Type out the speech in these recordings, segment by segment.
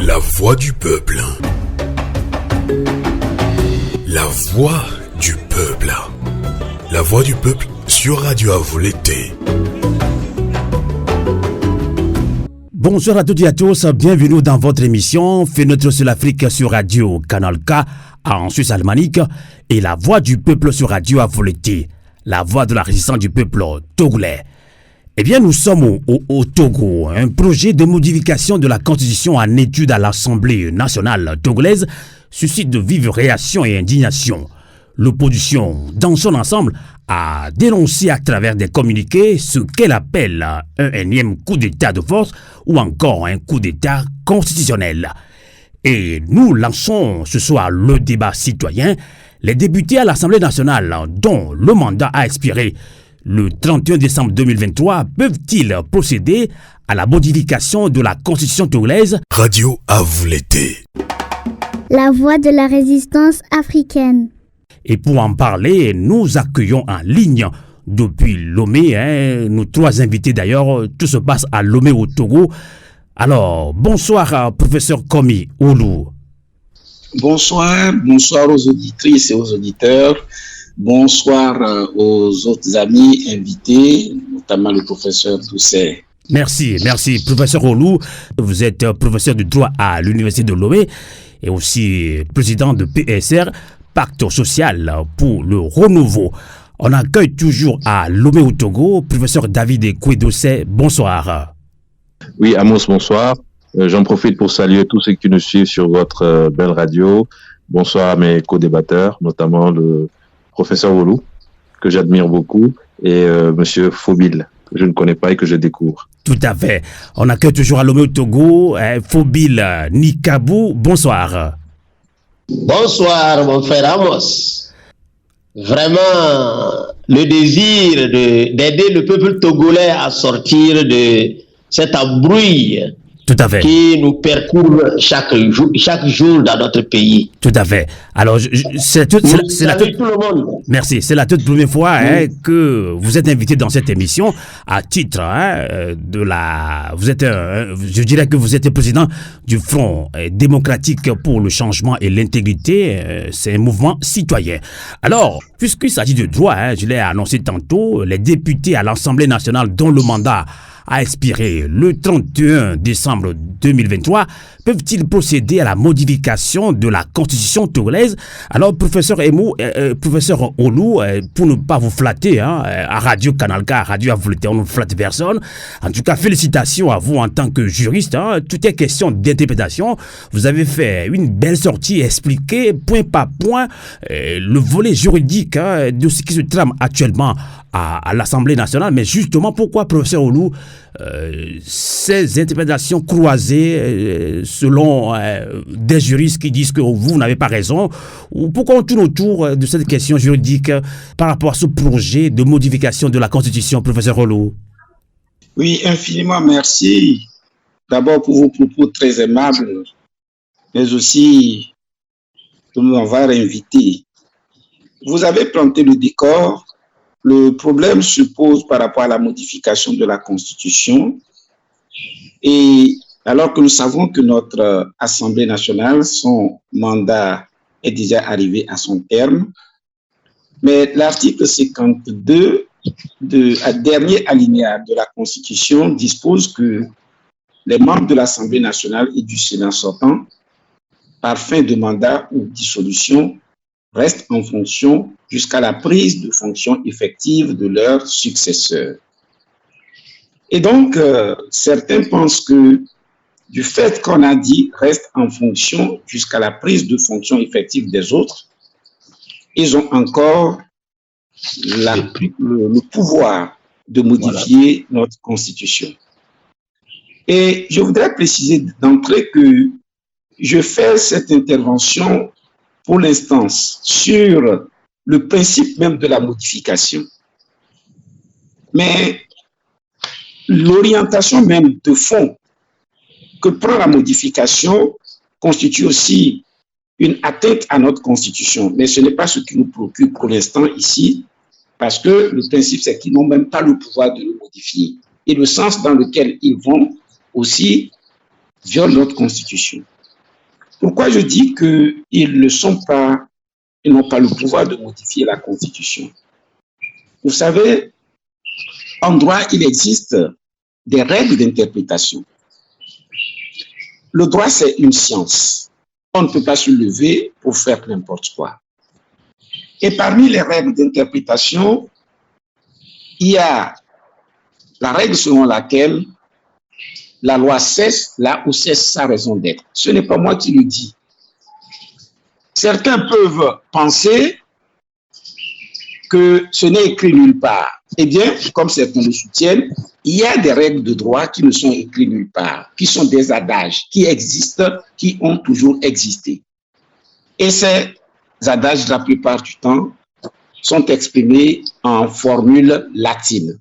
La voix du peuple. La voix du peuple. La voix du peuple sur Radio Avoulété. Bonjour à toutes et à tous, bienvenue dans votre émission Fenêtre sur l'Afrique sur Radio Canal K en Suisse alémanique et La voix du peuple sur Radio Avoulété, la voix de la résistance du peuple togolais. Eh bien, nous sommes au Togo. Un projet de modification de la Constitution en étude à l'Assemblée nationale togolaise suscite de vives réactions et indignations. L'opposition, dans son ensemble, a dénoncé à travers des communiqués ce qu'elle appelle un énième coup d'État de force ou encore un coup d'État constitutionnel. Et nous lançons ce soir le débat citoyen. Les députés à l'Assemblée nationale, dont le mandat a expiré le 31 décembre 2023, peuvent-ils procéder à la modification de la Constitution togolaise? Radio Avoulété. La voix de la résistance africaine. Et pour en parler, nous accueillons en ligne depuis Lomé, nos trois invités d'ailleurs, tout se passe à Lomé au Togo. Alors, bonsoir professeur Komi Oulu. Bonsoir aux auditrices et aux auditeurs. Bonsoir aux autres amis invités, notamment le professeur Doucet. Merci professeur Oulu. Vous êtes professeur de droit à l'université de Lomé et aussi président de PSR, Pacte social pour le renouveau. On accueille toujours à Lomé au Togo, professeur David Ekwe-Doucet. Bonsoir. Oui, Amos, bonsoir. J'en profite pour saluer tous ceux qui nous suivent sur votre belle radio. Bonsoir à mes co-débatteurs, notamment le professeur Oulu, que j'admire beaucoup, et monsieur Fobil, que je ne connais pas et que je découvre. Tout à fait. On accueille toujours à Lomé au Togo, Fobil Nikabou. Bonsoir. Bonsoir, mon frère Amos. Vraiment, le désir d'aider le peuple togolais à sortir de cette embrouille tout à fait. Qui nous percourt chaque jour dans notre pays. Tout à fait. Alors, c'est la toute première fois que vous êtes invité dans cette émission à titre de la... je dirais que vous êtes le président du Front démocratique pour le changement et l'intégrité. C'est un mouvement citoyen. Alors, puisqu'il s'agit de droit, je l'ai annoncé tantôt, les députés à l'Assemblée nationale dont le mandat a expiré le 31 décembre 2023, peuvent-ils procéder à la modification de la Constitution togolaise? Alors, professeur Oulu, pour ne pas vous flatter, à Radio Canal K, à Radio Avoulété, on ne flatte personne. En tout cas, félicitations à vous en tant que juriste. Tout est question d'interprétation. Vous avez fait une belle sortie, expliquer point par point le volet juridique de ce qui se trame actuellement à l'Assemblée nationale. Mais justement, pourquoi, professeur Oulu, ces interprétations croisées selon des juristes qui disent que vous n'avez pas raison, ou pourquoi on tourne autour de cette question juridique par rapport à ce projet de modification de la Constitution, professeur Oulu? Oui, infiniment merci. D'abord pour vos propos très aimables, mais aussi de nous avoir invités. Vous avez planté le décor. Le problème se pose par rapport à la modification de la Constitution. Et alors que nous savons que notre Assemblée nationale, son mandat est déjà arrivé à son terme, mais l'article 52, dernier alinéa de la Constitution, dispose que les membres de l'Assemblée nationale et du Sénat sortant, par fin de mandat ou dissolution, restent en fonction jusqu'à la prise de fonction effective de leurs successeurs. Et donc, certains pensent que du fait qu'on a dit reste en fonction jusqu'à la prise de fonction effective des autres, ils ont encore le pouvoir de modifier notre Constitution. Et je voudrais préciser d'entrée que je fais cette intervention pour l'instant sur le principe même de la modification. Mais l'orientation même de fond que prend la modification constitue aussi une atteinte à notre Constitution. Mais ce n'est pas ce qui nous préoccupe pour l'instant ici, parce que le principe, c'est qu'ils n'ont même pas le pouvoir de le modifier. Et le sens dans lequel ils vont aussi violent notre Constitution. Pourquoi je dis qu'ils n'ont pas le pouvoir de modifier la Constitution? Vous savez, en droit, il existe des règles d'interprétation. Le droit, c'est une science. On ne peut pas se lever pour faire n'importe quoi. Et parmi les règles d'interprétation, il y a la règle selon laquelle la loi cesse là où cesse sa raison d'être. Ce n'est pas moi qui le dis. Certains peuvent penser que ce n'est écrit nulle part. Eh bien, comme certains le soutiennent, il y a des règles de droit qui ne sont écrites nulle part, qui sont des adages, qui existent, qui ont toujours existé. Et ces adages, la plupart du temps, sont exprimés en formule latine.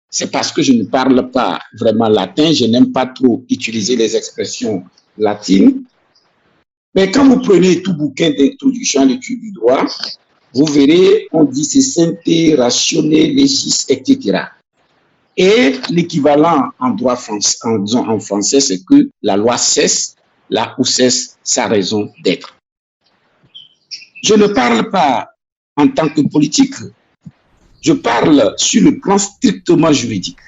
C'est parce que je ne parle pas vraiment latin, je n'aime pas trop utiliser les expressions latines. Mais quand vous prenez tout bouquin d'introduction à l'étude du droit, vous verrez, on dit c'est sainteté, rationné, légis, etc. Et l'équivalent en droit français, en français, c'est que la loi cesse là où cesse sa raison d'être. Je ne parle pas en tant que politique, je parle sur le plan strictement juridique.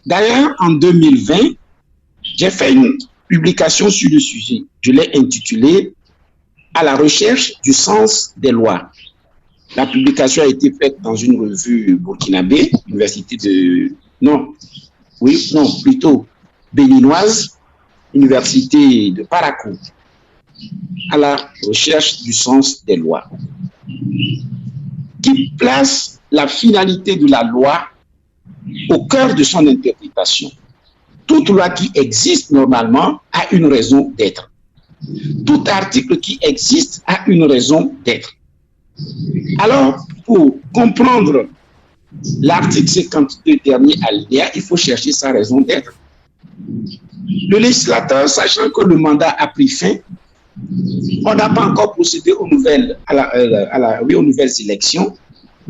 D'ailleurs, en 2020, j'ai fait une publication sur le sujet. Je l'ai intitulée « À la recherche du sens des lois ». La publication a été faite dans une revue burkinabé, béninoise, université de Parakou, à la recherche du sens des lois, qui place la finalité de la loi au cœur de son interprétation. Toute loi qui existe normalement a une raison d'être. Tout article qui existe a une raison d'être. Alors, pour comprendre l'article 52 dernier alinéa, il faut chercher sa raison d'être. Le législateur, sachant que le mandat a pris fin, on n'a pas encore procédé aux nouvelles élections,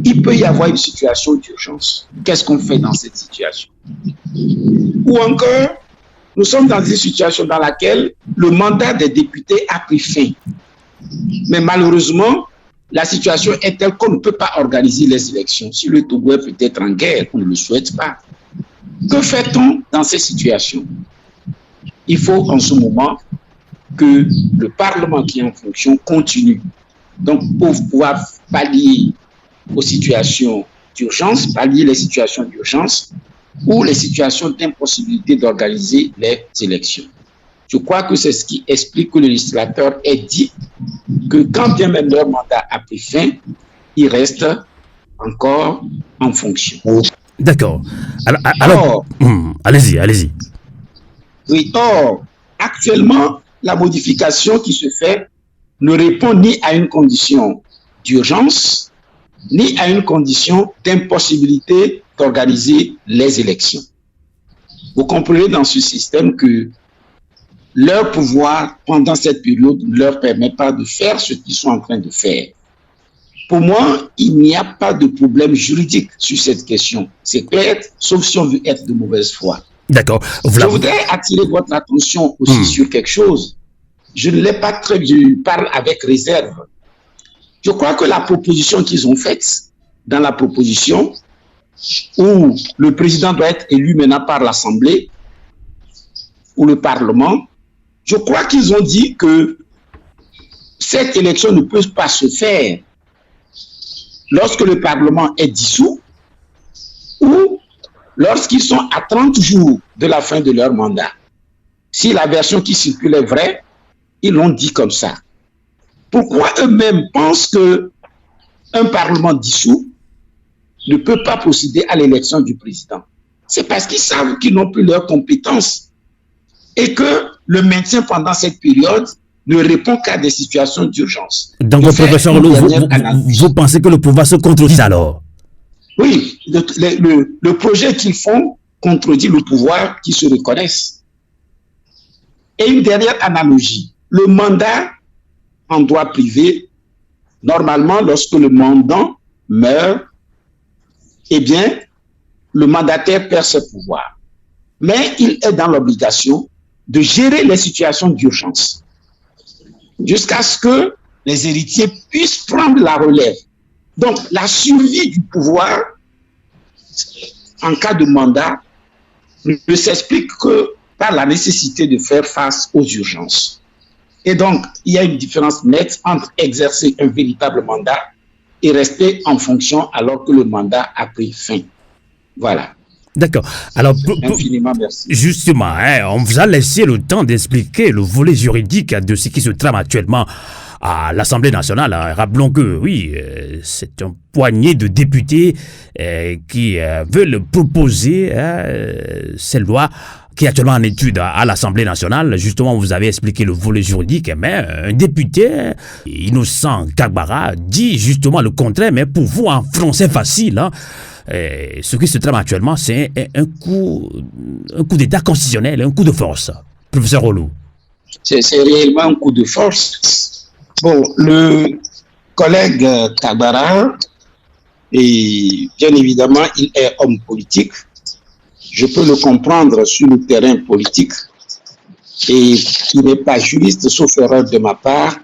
il peut y avoir une situation d'urgence. Qu'est-ce qu'on fait dans cette situation? Ou encore, nous sommes dans une situation dans laquelle le mandat des députés a pris fin. Mais malheureusement, la situation est telle qu'on ne peut pas organiser les élections. Si le Togo est peut-être en guerre, on ne le souhaite pas. Que fait-on dans ces situations? Il faut en ce moment que le Parlement qui est en fonction continue. Donc, pour pouvoir pallier aux situations d'urgence, pallier les situations d'urgence ou les situations d'impossibilité d'organiser les élections. Je crois que c'est ce qui explique que le législateur ait dit que quand bien même leur mandat a pris fin, il reste encore en fonction. D'accord. Alors allez-y. Oui, or, actuellement, la modification qui se fait ne répond ni à une condition d'urgence, ni à une condition d'impossibilité d'organiser les élections. Vous comprenez dans ce système que leur pouvoir, pendant cette période, ne leur permet pas de faire ce qu'ils sont en train de faire. Pour moi, il n'y a pas de problème juridique sur cette question. C'est clair, sauf si on veut être de mauvaise foi. D'accord. Je voudrais attirer votre attention aussi sur quelque chose. Je ne l'ai pas très bien, je parle avec réserve. Je crois que la proposition qu'ils ont faite, dans la proposition où le président doit être élu maintenant par l'Assemblée ou le Parlement, je crois qu'ils ont dit que cette élection ne peut pas se faire lorsque le Parlement est dissous ou lorsqu'ils sont à 30 jours de la fin de leur mandat. Si la version qui circule est vraie, ils l'ont dit comme ça. Pourquoi eux-mêmes pensent qu'un Parlement dissous ne peut pas procéder à l'élection du président? C'est parce qu'ils savent qu'ils n'ont plus leurs compétences et que le maintien pendant cette période ne répond qu'à des situations d'urgence. Donc, professeur Olo, vous pensez que le pouvoir se contredit alors? Oui, le projet qu'ils font contredit le pouvoir qui se reconnaissent. Et une dernière analogie, le mandat en droit privé, normalement, lorsque le mandant meurt, eh bien, le mandataire perd ses pouvoirs. Mais il est dans l'obligation de gérer les situations d'urgence jusqu'à ce que les héritiers puissent prendre la relève. Donc, la survie du pouvoir en cas de mandat ne s'explique que par la nécessité de faire face aux urgences. Et donc, il y a une différence nette entre exercer un véritable mandat et rester en fonction alors que le mandat a pris fin. Voilà. D'accord. Alors, infiniment merci. Justement, on vous a laissé le temps d'expliquer le volet juridique de ce qui se trame actuellement à l'Assemblée nationale. Rappelons que, oui, c'est un poignet de députés qui veulent proposer cette loi qui est actuellement en étude à l'Assemblée nationale. Justement, vous avez expliqué le volet juridique, mais un député, Innocent Kagbara, dit justement le contraire, mais pour vous, en français facile, ce qui se trame actuellement, c'est un coup d'État constitutionnel, un coup de force. Professeur Olou. C'est réellement un coup de force. Bon, le collègue Kagbara, et bien évidemment, il est homme politique. Je peux le comprendre sur le terrain politique et il n'est pas juriste, sauf erreur de ma part.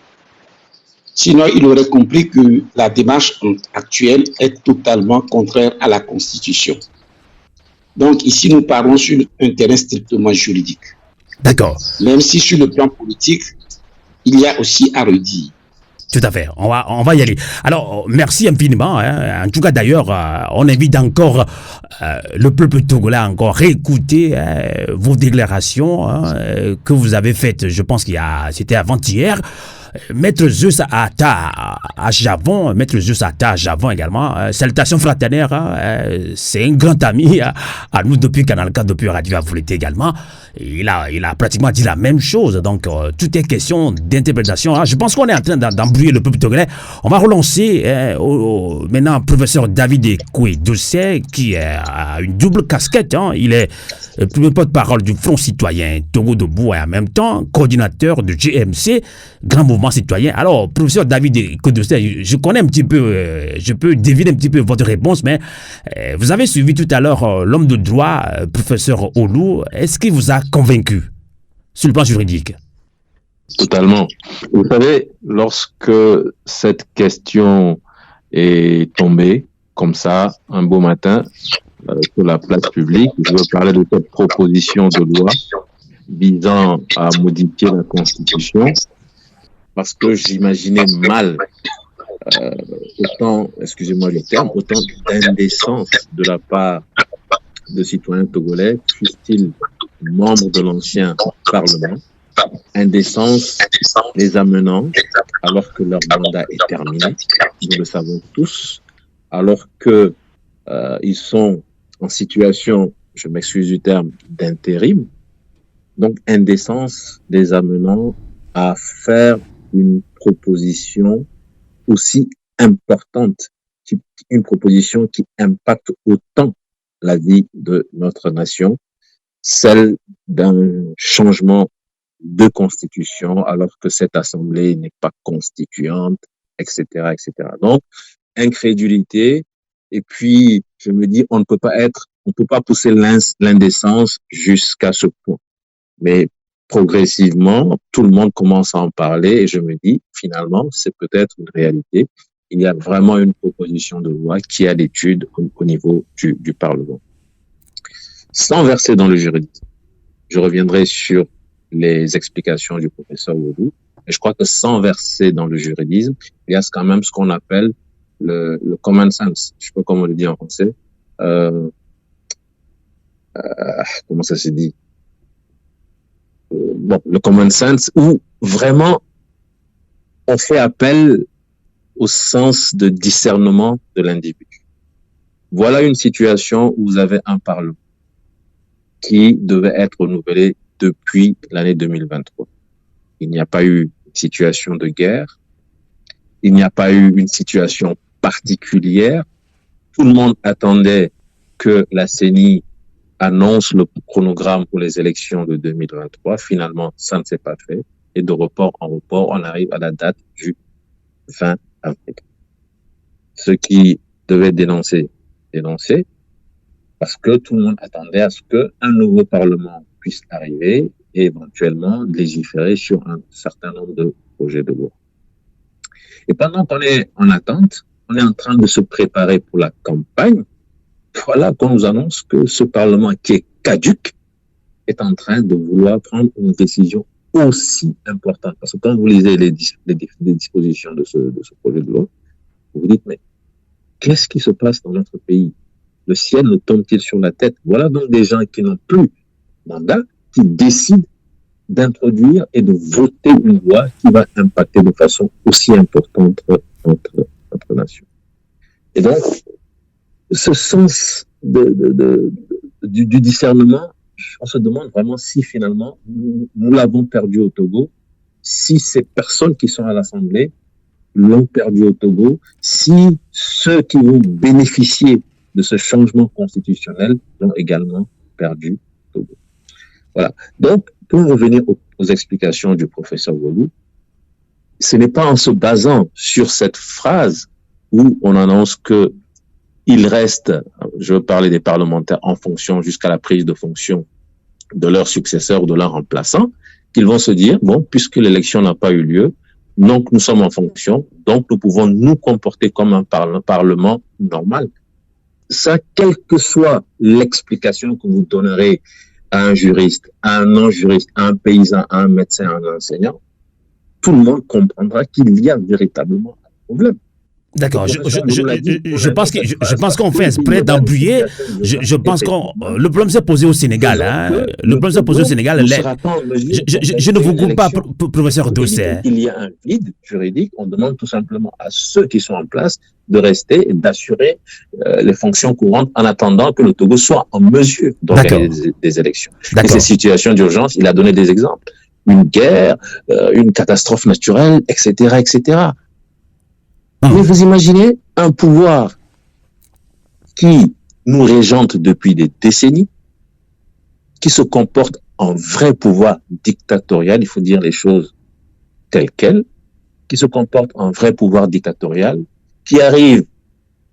Sinon, il aurait compris que la démarche actuelle est totalement contraire à la Constitution. Donc ici, nous parlons sur un terrain strictement juridique. D'accord. Même si sur le plan politique, il y a aussi à redire. Tout à fait, on va y aller. Alors, merci infiniment. En tout cas, d'ailleurs, on invite encore le peuple togolais à encore réécouter vos déclarations que vous avez faites, je pense c'était avant-hier. Maître Zeus Atta à Javon, Maître Zeus Atta à Javon également. Salutations fraternelles, c'est un grand ami à nous depuis Canal 4, depuis Radio Avouleté également. Il a pratiquement dit la même chose. Donc, tout est question d'interprétation. Je pense qu'on est en train d'embrouiller le peuple togolais. On va relancer maintenant professeur David Ekoué Dossé qui a une double casquette. Il est premier porte-parole du Front citoyen Togo Debout et en même temps coordinateur de GMC, Grand Mouvement Citoyen. Alors, professeur David Ekoué Dossé, je connais un petit peu, je peux deviner un petit peu votre réponse, mais vous avez suivi tout à l'heure l'homme de droit, professeur Olou. Est-ce qu'il vous a convaincu sur le plan juridique? Totalement. Vous savez, lorsque cette question est tombée, comme ça, un beau matin, sur la place publique, je veux parler de cette proposition de loi visant à modifier la Constitution, parce que j'imaginais mal autant, excusez-moi le terme, autant d'indécence de la part de citoyens togolais, fussent-ils membres de l'ancien Parlement, indécence les amenant, alors que leur mandat est terminé, nous le savons tous, alors que ils sont en situation, je m'excuse du terme, d'intérim, donc indécence les amenant à faire une proposition aussi importante, une proposition qui impacte autant la vie de notre nation, celle d'un changement de constitution, alors que cette assemblée n'est pas constituante, etc., etc. Donc, incrédulité. Et puis, je me dis, on ne peut pas pousser l'indécence jusqu'à ce point. Mais progressivement, tout le monde commence à en parler et je me dis, finalement, c'est peut-être une réalité. Il y a vraiment une proposition de loi qui est à l'étude au niveau du Parlement. Sans verser dans le juridisme, je reviendrai sur les explications du professeur Woudou, et je crois que sans verser dans le juridisme, il y a quand même ce qu'on appelle le common sense. Je sais pas comment on le dit en français. Comment ça se dit? Bon, le common sense, où vraiment on fait appel au sens de discernement de l'individu. Voilà une situation où vous avez un Parlement qui devait être renouvelé depuis l'année 2023. Il n'y a pas eu une situation de guerre, il n'y a pas eu une situation particulière. Tout le monde attendait que la CENI annonce le chronogramme pour les élections de 2023. Finalement, ça ne s'est pas fait. Et de report en report, on arrive à la date du 20 avril. Ce qui devait dénoncer, parce que tout le monde attendait à ce qu'un nouveau Parlement puisse arriver et éventuellement légiférer sur un certain nombre de projets de loi. Et pendant qu'on est en attente, on est en train de se préparer pour la campagne. Voilà qu'on nous annonce que ce Parlement qui est caduc est en train de vouloir prendre une décision aussi importante. Parce que quand vous lisez les dispositions de ce projet de loi, vous vous dites, mais qu'est-ce qui se passe dans notre pays? Le ciel nous tombe-t-il sur la tête? Voilà donc des gens qui n'ont plus mandat, qui décident d'introduire et de voter une loi qui va impacter de façon aussi importante notre nation. Et donc, ce sens du discernement, on se demande vraiment si finalement nous l'avons perdu au Togo, si ces personnes qui sont à l'Assemblée l'ont perdu au Togo, si ceux qui vont bénéficier de ce changement constitutionnel l'ont également perdu au Togo. Voilà. Donc, pour revenir aux explications du professeur Wolou, ce n'est pas en se basant sur cette phrase où on annonce que il reste, je veux parler des parlementaires en fonction jusqu'à la prise de fonction de leur successeur ou de leur remplaçant, qu'ils vont se dire, bon, puisque l'élection n'a pas eu lieu, donc nous sommes en fonction, donc nous pouvons nous comporter comme un parlement normal. Ça, quelle que soit l'explication que vous donnerez à un juriste, à un non-juriste, à un paysan, à un médecin, à un enseignant, tout le monde comprendra qu'il y a véritablement un problème. D'accord. Je pense qu'on fait exprès d'embrouiller. Je pense que le problème s'est posé au Sénégal. Hein. Le problème s'est posé au Sénégal. Je ne vous coupe pas, professeur Dossé. Il y a un vide juridique. On demande tout simplement à ceux qui sont en place de rester et d'assurer les fonctions courantes en attendant que le Togo soit en mesure d'organiser des élections. Et ces situations d'urgence, il a donné des exemples. Une guerre, une catastrophe naturelle, etc., etc. Mais vous imaginez un pouvoir qui nous régente depuis des décennies, qui se comporte en vrai pouvoir dictatorial, il faut dire les choses telles quelles, qui se comporte en vrai pouvoir dictatorial, qui arrive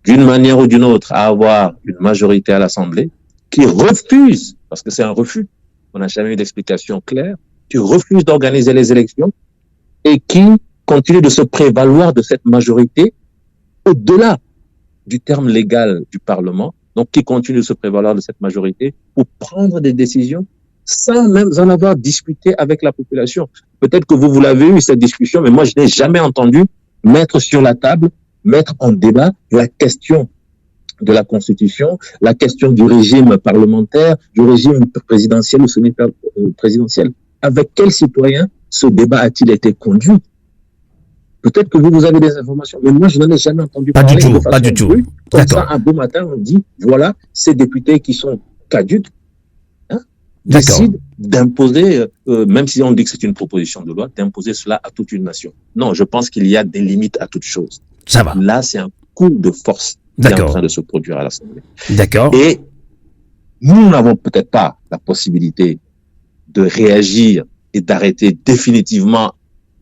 d'une manière ou d'une autre à avoir une majorité à l'Assemblée, qui refuse, parce que c'est un refus, on n'a jamais eu d'explication claire, qui refuse d'organiser les élections et qui continue de se prévaloir de cette majorité au-delà du terme légal du Parlement, donc qui continue de se prévaloir de cette majorité pour prendre des décisions sans même en avoir discuté avec la population. Peut-être que vous l'avez eu, cette discussion, mais moi, je n'ai jamais entendu mettre sur la table, mettre en débat la question de la Constitution, la question du régime parlementaire, du régime présidentiel ou semi-présidentiel. Avec quel citoyen ce débat a-t-il été conduit? Peut-être que vous avez des informations, mais moi, je n'en ai jamais entendu parler. Pas du tout. Comme ça, un beau matin, on dit, voilà, ces députés qui sont caducs, décident d'imposer, même si on dit que c'est une proposition de loi, d'imposer cela à toute une nation. Non, je pense qu'il y a des limites à toute chose. Ça va. Là, c'est un coup de force qui est en train de se produire à l'Assemblée. D'accord. Et nous n'avons peut-être pas la possibilité de réagir et d'arrêter définitivement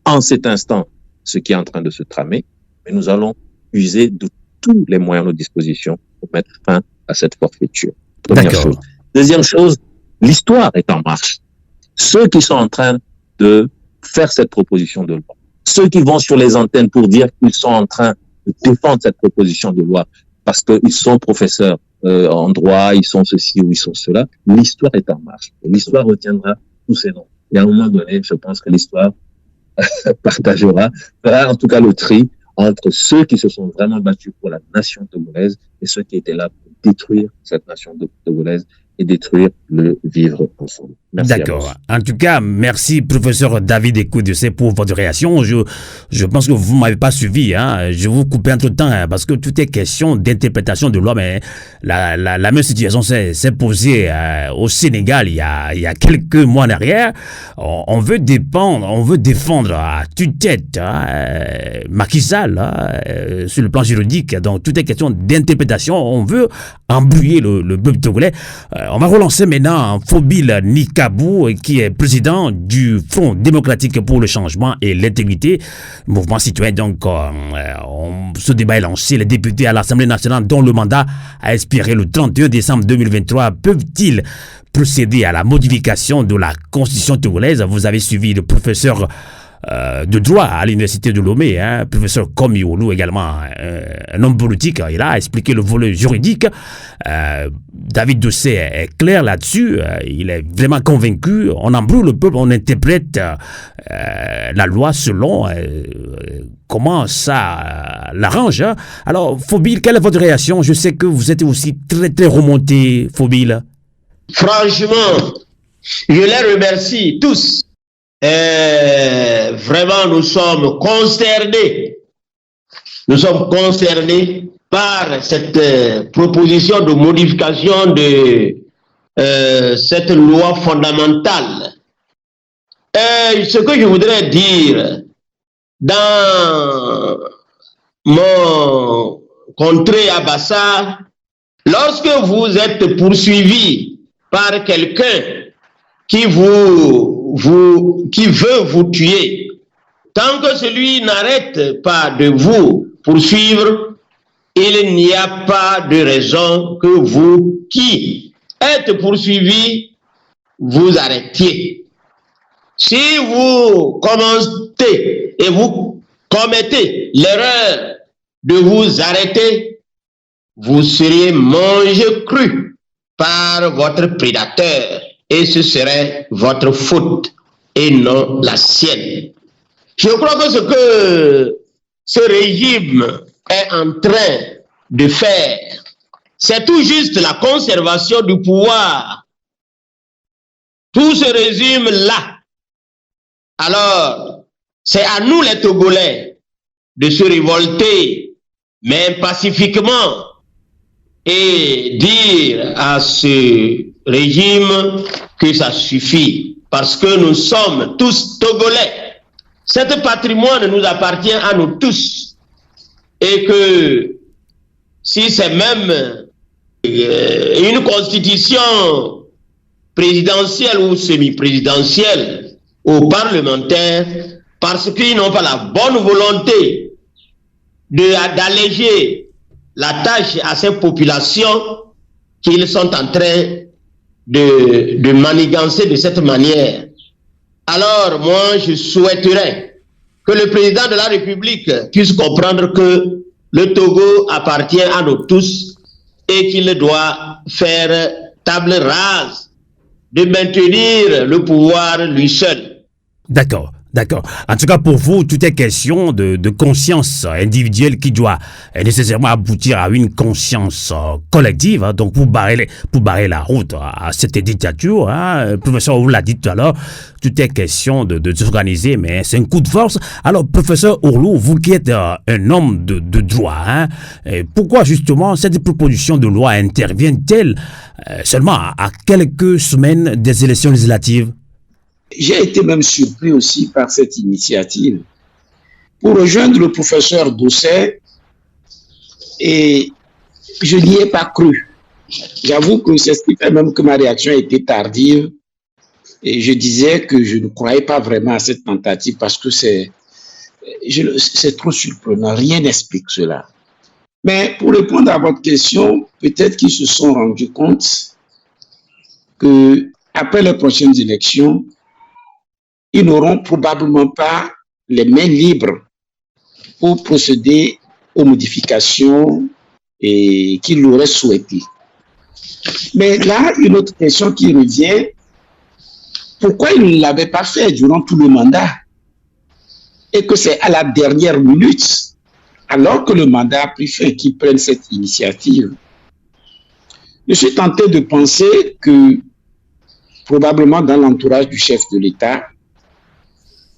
en cet instant ce qui est en train de se tramer, mais nous allons user de tous les moyens à nos dispositions pour mettre fin à cette forfaiture. Première chose. Deuxième chose, l'histoire est en marche. Ceux qui sont en train de faire cette proposition de loi, ceux qui vont sur les antennes pour dire qu'ils sont en train de défendre cette proposition de loi parce qu'ils sont professeurs en droit, ils sont ceci ou ils sont cela, l'histoire est en marche. Et l'histoire retiendra tous ces noms. Et à un moment donné, je pense que l'histoire fera en tout cas le tri entre ceux qui se sont vraiment battus pour la nation togolaise et ceux qui étaient là pour détruire cette nation togolaise et détruire le vivre ensemble. Merci. D'accord. En tout cas, merci professeur David Ekoudessé pour votre réaction. Je pense que vous ne m'avez pas suivi. Hein. Je vous coupe entre temps hein, parce que tout est question d'interprétation de loi. Mais la même situation s'est posée au Sénégal il y a quelques mois en arrière. On veut défendre à tue-tête Macky Sall sur le plan juridique. Donc tout est question d'interprétation. On veut embrouiller le peuple togolais. On va relancer maintenant Fobil Nikabou, qui est président du Front démocratique pour le changement et l'intégrité, mouvement citoyen. Donc, ce débat est lancé. Les députés à l'Assemblée nationale, dont le mandat a expiré le 31 décembre 2023, peuvent-ils procéder à la modification de la Constitution togolaise? Vous avez suivi le professeur de droit à l'université de Lomé, professeur Komi Olu, également un homme politique. Il a expliqué le volet juridique. David Dossé est clair là-dessus. Il est vraiment convaincu. On embrouille le peuple, on interprète la loi selon comment ça l'arrange. Alors, Fobil, quelle est votre réaction? Je sais que vous êtes aussi très très remonté, Fobil. Franchement, je les remercie tous. Vraiment, nous sommes concernés. Nous sommes concernés par cette proposition de modification de cette loi fondamentale. Ce que je voudrais dire dans mon contrée à Bassar, lorsque vous êtes poursuivi par quelqu'un qui veut vous tuer, tant que celui n'arrête pas de vous poursuivre, il n'y a pas de raison que vous qui êtes poursuivi vous arrêtiez. Si vous commencez et vous commettez l'erreur de vous arrêter, vous seriez mangé cru par votre prédateur. Et ce serait votre faute et non la sienne. Je crois que ce que ce régime est en train de faire, c'est tout juste la conservation du pouvoir. Tout se résume là. Alors, c'est à nous les Togolais de se révolter, mais pacifiquement, et dire à ce régime que ça suffit, parce que nous sommes tous Togolais. Cet patrimoine nous appartient à nous tous, et que si c'est même une constitution présidentielle ou semi-présidentielle aux parlementaires, parce qu'ils n'ont pas la bonne volonté d'alléger la tâche à ces populations qu'ils sont en train de manigancer de cette manière. Alors, moi, je souhaiterais que le président de la République puisse comprendre que le Togo appartient à nous tous et qu'il doit faire table rase de maintenir le pouvoir lui seul. D'accord. D'accord. En tout cas, pour vous, tout est question de conscience individuelle qui doit nécessairement aboutir à une conscience collective. Donc, pour barrer la route à cette dictature, le professeur vous l'a dit tout à l'heure, tout est question de s'organiser, mais c'est un coup de force. Alors, professeur Ourlou, vous qui êtes un homme de droit, pourquoi justement cette proposition de loi intervient-elle seulement à quelques semaines des élections législatives? J'ai été même surpris aussi par cette initiative. Pour rejoindre le professeur Dossé, et je n'y ai pas cru. J'avoue que c'est ce qui fait même que ma réaction a été tardive. Et je disais que je ne croyais pas vraiment à cette tentative parce que c'est trop surprenant. Rien n'explique cela. Mais pour répondre à votre question, peut-être qu'ils se sont rendus compte qu'après les prochaines élections, ils n'auront probablement pas les mains libres pour procéder aux modifications qu'ils auraient souhaitées. Mais là, une autre question qui revient, pourquoi ils ne l'avaient pas fait durant tout le mandat? Et que c'est à la dernière minute, alors que le mandat a pris fin, qu'ils prennent cette initiative. Je suis tenté de penser que probablement dans l'entourage du chef de l'État,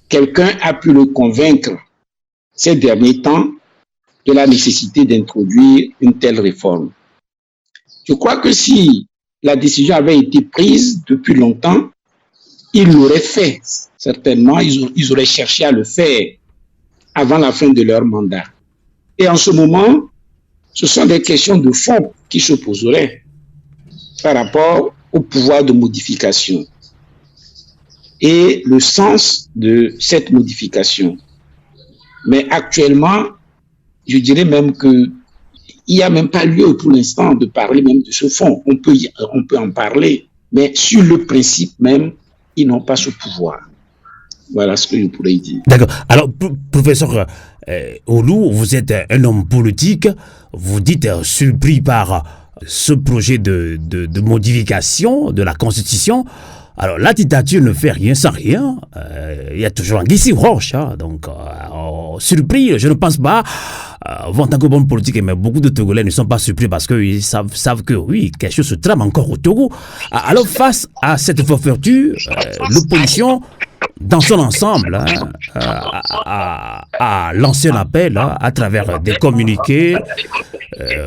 quelqu'un a pu le convaincre ces derniers temps de la nécessité d'introduire une telle réforme. Je crois que si la décision avait été prise depuis longtemps, ils l'auraient fait. Certainement, ils auraient cherché à le faire avant la fin de leur mandat. Et en ce moment, ce sont des questions de fond qui se poseraient par rapport au pouvoir de modification et le sens de cette modification. Mais actuellement, je dirais même que il n'y a même pas lieu pour l'instant de parler même de ce fonds. On peut en parler, mais sur le principe même, ils n'ont pas ce pouvoir. Voilà ce que je pourrais dire. D'accord. Alors, professeur Oulou, vous êtes un homme politique. Vous dites surpris par ce projet de modification de la Constitution. Alors, la dictature ne fait rien sans rien. Il y a toujours un guissi roche. Donc, surpris, je ne pense pas. En tant que bon politique, mais beaucoup de Togolais ne sont pas surpris parce qu'ils savent que oui, quelque chose se trame encore au Togo. Alors, face à cette forfaiture, l'opposition, dans son ensemble, a lancé un appel à travers des communiqués.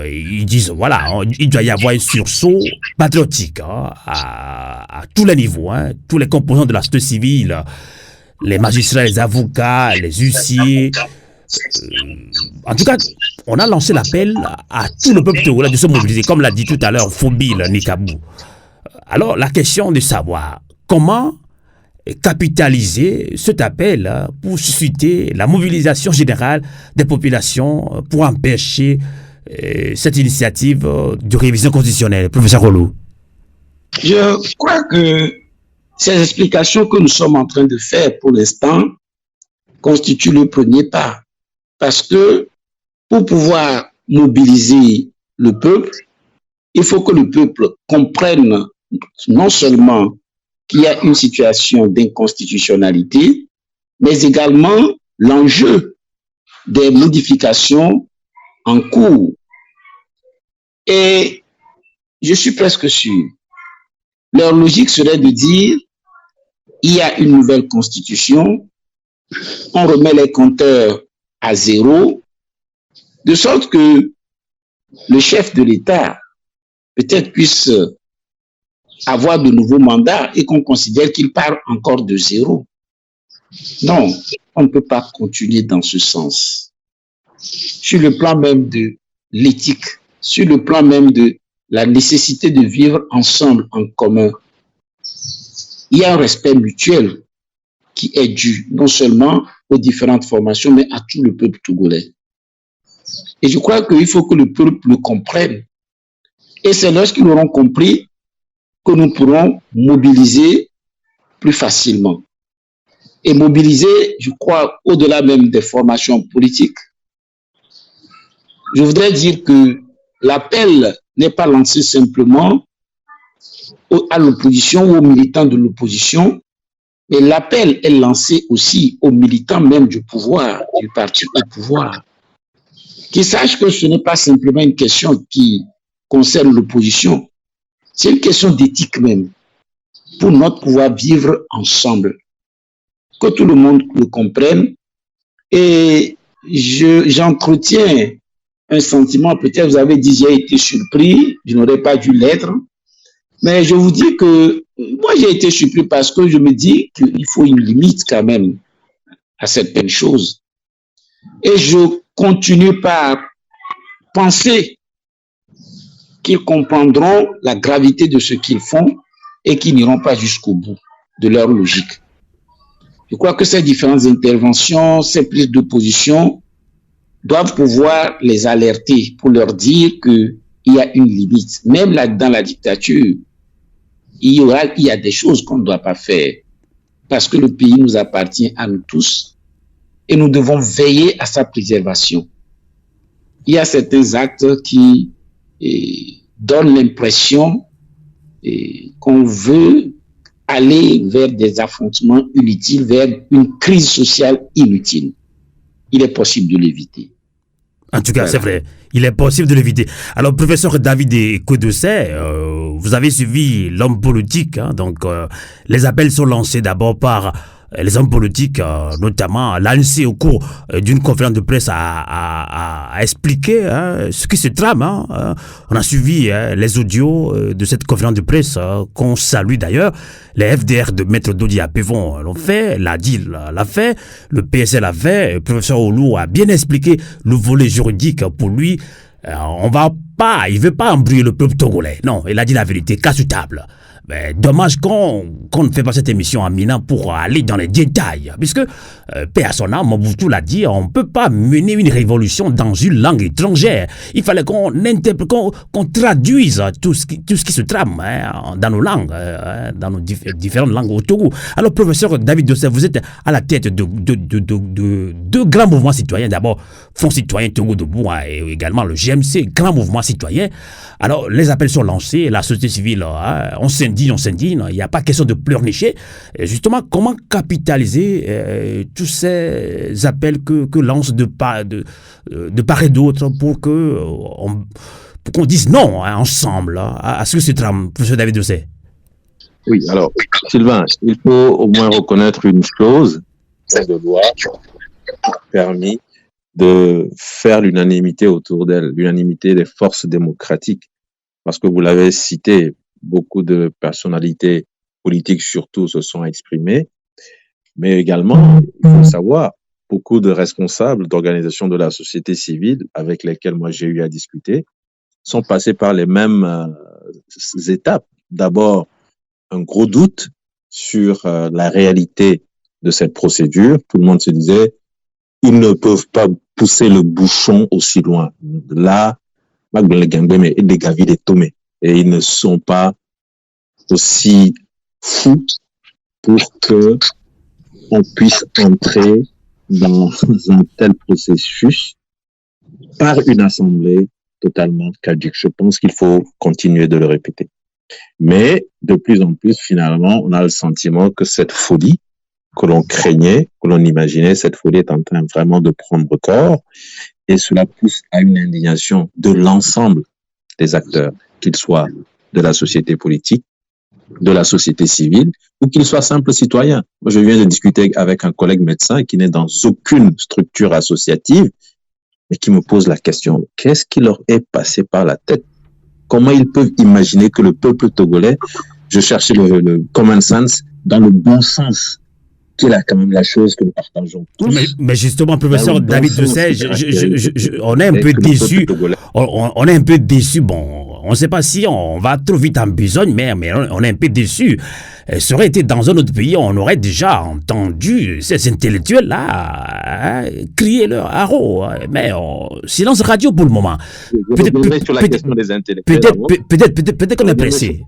Ils disent, voilà, il doit y avoir un sursaut patriotique à tous les niveaux, tous les composants de la société civile, les magistrats, les avocats, les huissiers. En tout cas, on a lancé l'appel à tout le peuple togolais de se mobiliser, comme l'a dit tout à l'heure Fobile Nikabou. Alors, la question de savoir comment capitaliser cet appel pour susciter la mobilisation générale des populations pour empêcher cette initiative de révision constitutionnelle. Professeur Oulou. Je crois que ces explications que nous sommes en train de faire pour l'instant constituent le premier pas. Parce que pour pouvoir mobiliser le peuple, il faut que le peuple comprenne non seulement qu'il y a une situation d'inconstitutionnalité, mais également l'enjeu des modifications en cours. Et je suis presque sûr, leur logique serait de dire, il y a une nouvelle constitution, on remet les compteurs à zéro, de sorte que le chef de l'État peut-être puisse avoir de nouveaux mandats et qu'on considère qu'il part encore de zéro. Non, on ne peut pas continuer dans ce sens. Sur le plan même de l'éthique, sur le plan même de la nécessité de vivre ensemble en commun, il y a un respect mutuel qui est dû non seulement aux différentes formations, mais à tout le peuple togolais. Et je crois qu'il faut que le peuple le comprenne. Et c'est lorsqu'ils l'auront compris que nous pourrons mobiliser plus facilement. Et mobiliser, je crois, au-delà même des formations politiques. Je voudrais dire que l'appel n'est pas lancé simplement à l'opposition ou aux militants de l'opposition, mais l'appel est lancé aussi aux militants même du pouvoir, du parti au pouvoir. Qu'ils sachent que ce n'est pas simplement une question qui concerne l'opposition, c'est une question d'éthique même, pour notre pouvoir vivre ensemble. Que tout le monde le comprenne. Et j'entretiens un sentiment, peut-être vous avez dit j'ai été surpris, je n'aurais pas dû l'être, mais je vous dis que moi j'ai été surpris parce que je me dis qu'il faut une limite quand même à certaines choses. Et je continue par penser qu'ils comprendront la gravité de ce qu'ils font et qu'ils n'iront pas jusqu'au bout de leur logique. Je crois que ces différentes interventions, ces prises de position doivent pouvoir les alerter pour leur dire qu'il y a une limite. Même là, dans la dictature, il y a des choses qu'on ne doit pas faire parce que le pays nous appartient à nous tous et nous devons veiller à sa préservation. Il y a certains actes qui donnent l'impression qu'on veut aller vers des affrontements inutiles, vers une crise sociale inutile. Il est possible de l'éviter. En tout cas, voilà. C'est vrai, il est possible de l'éviter. Alors, professeur David Kodosé, vous avez suivi l'homme politique, donc les appels sont lancés d'abord par les hommes politiques, notamment l'ANC au cours d'une conférence de presse a expliqué ce qui se trame. On a suivi les audios de cette conférence de presse qu'on salue d'ailleurs. Les FDR de Maître Dodi Apevon l'ont fait, l'ADIL l'a fait, le PSL l'a fait. Le professeur Oulou a bien expliqué le volet juridique pour lui. Il ne veut pas embrouiller le peuple togolais. Non, il a dit la vérité, cas sur table. Dommage qu'on ne fait pas cette émission en Mina pour aller dans les détails. Puisque, paix à son âme, Mobutu l'a dit, on ne peut pas mener une révolution dans une langue étrangère. Il fallait qu'on traduise tout ce qui se trame dans nos langues, dans nos différentes langues au Togo. Alors, professeur David Dossé, vous êtes à la tête de deux grands mouvements citoyens. D'abord, Front citoyen Togo Debout et également le GMC, grand mouvement citoyen. Alors, les appels sont lancés, la société civile, on s'indigne, il n'y a pas question de pleurnicher. Justement, comment capitaliser tous ces appels que lance de part et d'autre pour qu'on dise non ensemble à ce que se trame, professeur David Dossé? Oui, alors, Sylvain, il faut au moins reconnaître une chose, cette loi a permis de faire l'unanimité autour d'elle, l'unanimité des forces démocratiques. Parce que vous l'avez cité, beaucoup de personnalités politiques surtout se sont exprimées, mais également, il faut savoir, beaucoup de responsables d'organisations de la société civile avec lesquels moi j'ai eu à discuter sont passés par les mêmes étapes. D'abord, un gros doute sur la réalité de cette procédure. Tout le monde se disait, ils ne peuvent pas pousser le bouchon aussi loin. Là, et ils ne sont pas aussi fous pour que on puisse entrer dans un tel processus par une assemblée totalement caduque. Je pense qu'il faut continuer de le répéter. Mais de plus en plus, finalement, on a le sentiment que cette folie que l'on craignait, que l'on imaginait, cette folie est en train vraiment de prendre corps, et cela pousse à une indignation de l'ensemble des acteurs, qu'ils soient de la société politique, de la société civile, ou qu'ils soient simples citoyens. Moi, je viens de discuter avec un collègue médecin qui n'est dans aucune structure associative, mais qui me pose la question, qu'est-ce qui leur est passé par la tête? Comment ils peuvent imaginer que le peuple togolais, je cherchais le common sense, dans le bon sens, qui est là quand même la chose que nous partageons tous. Mais justement, professeur David Dossé, on est un peu déçu. On est un peu déçu. Bon, on ne sait pas si on va trop vite en besogne, mais on est un peu déçu. Ça aurait été dans un autre pays, on aurait déjà entendu ces intellectuels-là crier leur haro. Mais silence radio pour le moment. Peut-être qu'on est pressé.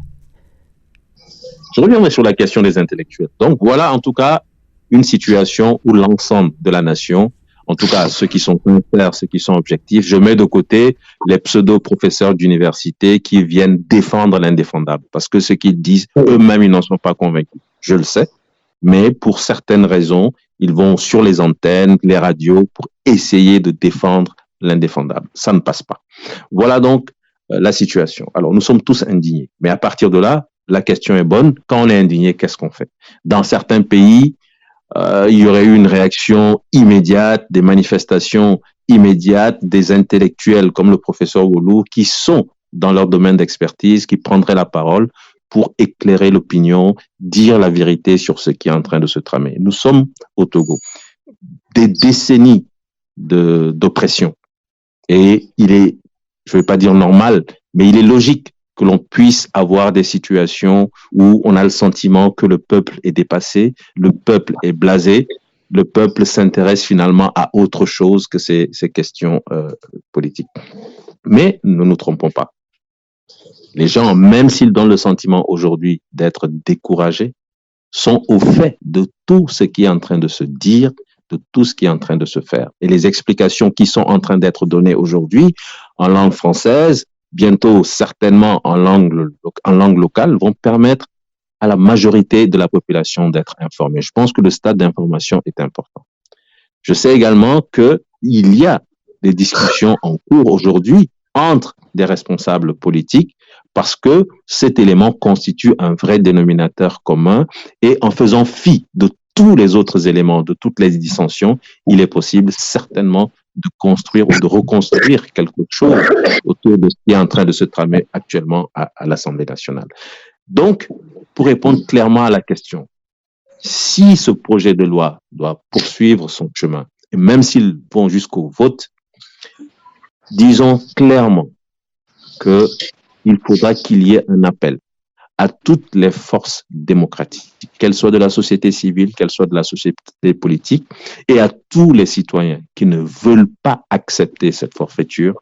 Je reviendrai sur la question des intellectuels. Donc voilà en tout cas une situation où l'ensemble de la nation, en tout cas ceux qui sont sincères, ceux qui sont objectifs, je mets de côté les pseudo-professeurs d'université qui viennent défendre l'indéfendable. Parce que ce qu'ils disent, eux-mêmes, ils n'en sont pas convaincus. Je le sais. Mais pour certaines raisons, ils vont sur les antennes, les radios, pour essayer de défendre l'indéfendable. Ça ne passe pas. Voilà donc la situation. Alors nous sommes tous indignés. Mais à partir de là, la question est bonne. Quand on est indigné, qu'est-ce qu'on fait? Dans certains pays, il y aurait eu une réaction immédiate, des manifestations immédiates, des intellectuels comme le professeur Goulou qui sont dans leur domaine d'expertise, qui prendraient la parole pour éclairer l'opinion, dire la vérité sur ce qui est en train de se tramer. Nous sommes au Togo. Des décennies d'oppression. Et il est, je ne vais pas dire normal, mais il est logique que l'on puisse avoir des situations où on a le sentiment que le peuple est dépassé, le peuple est blasé, le peuple s'intéresse finalement à autre chose que ces questions politiques. Mais ne nous trompons pas. Les gens, même s'ils donnent le sentiment aujourd'hui d'être découragés, sont au fait de tout ce qui est en train de se dire, de tout ce qui est en train de se faire. Et les explications qui sont en train d'être données aujourd'hui en langue française, bientôt certainement en langue locale, vont permettre à la majorité de la population d'être informée. Je pense que le stade d'information est important. Je sais également qu'il y a des discussions en cours aujourd'hui entre des responsables politiques parce que cet élément constitue un vrai dénominateur commun et en faisant fi de tous les autres éléments, de toutes les dissensions, il est possible certainement de construire ou de reconstruire quelque chose autour de ce qui est en train de se tramer actuellement à l'Assemblée nationale. Donc, pour répondre clairement à la question, si ce projet de loi doit poursuivre son chemin, et même s'ils vont jusqu'au vote, disons clairement qu'il faudra qu'il y ait un appel à toutes les forces démocratiques, qu'elles soient de la société civile, qu'elles soient de la société politique, et à tous les citoyens qui ne veulent pas accepter cette forfaiture.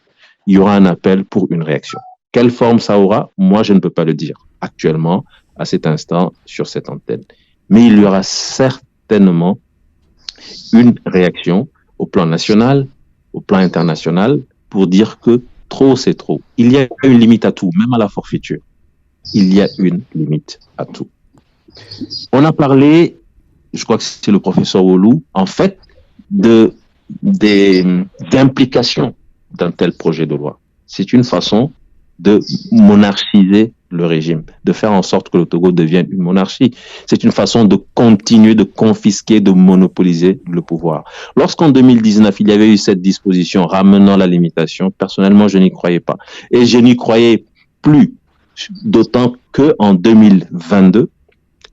Il y aura un appel pour une réaction. Quelle forme ça aura? Moi, je ne peux pas le dire actuellement, à cet instant, sur cette antenne. Mais il y aura certainement une réaction au plan national, au plan international, pour dire que trop, c'est trop. Il y a une limite à tout, même à la forfaiture. Il y a une limite à tout. On a parlé, je crois que c'est le professeur Wolou, en fait, des implications d'un tel projet de loi. C'est une façon de monarchiser le régime, de faire en sorte que le Togo devienne une monarchie. C'est une façon de continuer de confisquer, de monopoliser le pouvoir. Lorsqu'en 2019, il y avait eu cette disposition ramenant la limitation, personnellement, je n'y croyais pas. Et je n'y croyais plus, d'autant qu'en 2022,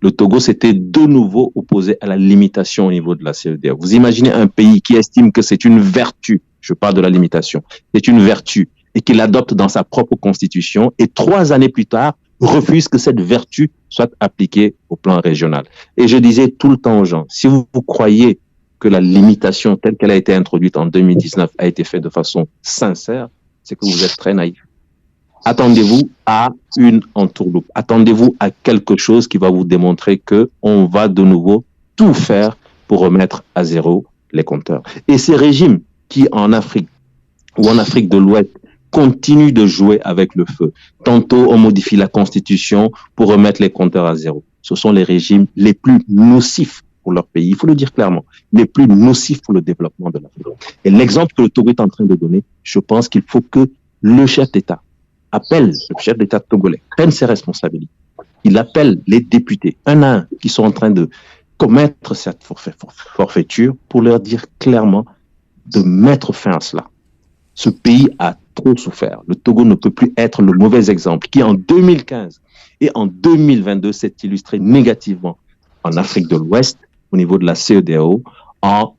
le Togo s'était de nouveau opposé à la limitation au niveau de la CEDEAO. Vous imaginez un pays qui estime que c'est une vertu, je parle de la limitation, c'est une vertu, et qu'il adopte dans sa propre constitution, et 3 années plus tard, refuse que cette vertu soit appliquée au plan régional. Et je disais tout le temps aux gens, si vous croyez que la limitation telle qu'elle a été introduite en 2019 a été faite de façon sincère, c'est que vous êtes très naïf. Attendez-vous à une entourloupe. Attendez-vous à quelque chose qui va vous démontrer que on va de nouveau tout faire pour remettre à zéro les compteurs. Et ces régimes qui, en Afrique ou en Afrique de l'Ouest, continuent de jouer avec le feu. Tantôt, on modifie la constitution pour remettre les compteurs à zéro. Ce sont les régimes les plus nocifs pour leur pays. Il faut le dire clairement. Les plus nocifs pour le développement de l'Afrique. Et l'exemple que le Togo est en train de donner, je pense qu'il faut que le chef d'État appelle le chef d'État togolais, prenne ses responsabilités. Il appelle les députés, un à un, qui sont en train de commettre cette forfaiture pour leur dire clairement de mettre fin à cela. Ce pays a trop souffert. Le Togo ne peut plus être le mauvais exemple qui, en 2015 et en 2022, s'est illustré négativement en Afrique de l'Ouest, au niveau de la CEDEAO, en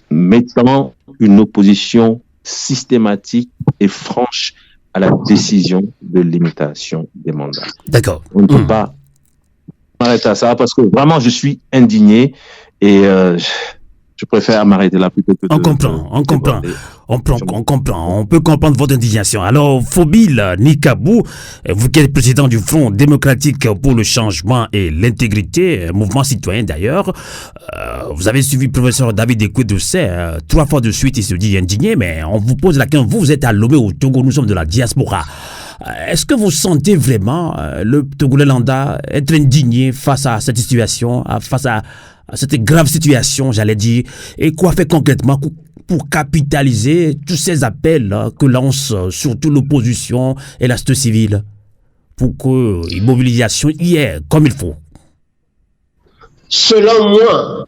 mettant une opposition systématique et franche à la décision de limitation des mandats. D'accord. On ne peut pas m'arrêter à ça parce que vraiment je suis indigné et je préfère m'arrêter là plutôt que de... On comprend. On peut comprendre votre indignation. Alors, Fobil Nikabou, vous qui êtes président du Front démocratique pour le changement et l'intégrité, mouvement citoyen d'ailleurs, vous avez suivi le professeur David Ekwe-Doucet 3 fois de suite, il se dit indigné, mais on vous pose la question, vous êtes à Lomé au Togo, nous sommes de la diaspora. Est-ce que vous sentez vraiment le Togolais lambda être indigné face à cette situation, face à cette grave situation, j'allais dire, et quoi faire concrètement pour capitaliser tous ces appels que lance surtout l'opposition et la société civile pour qu'une mobilisation y ait comme il faut? Selon moi,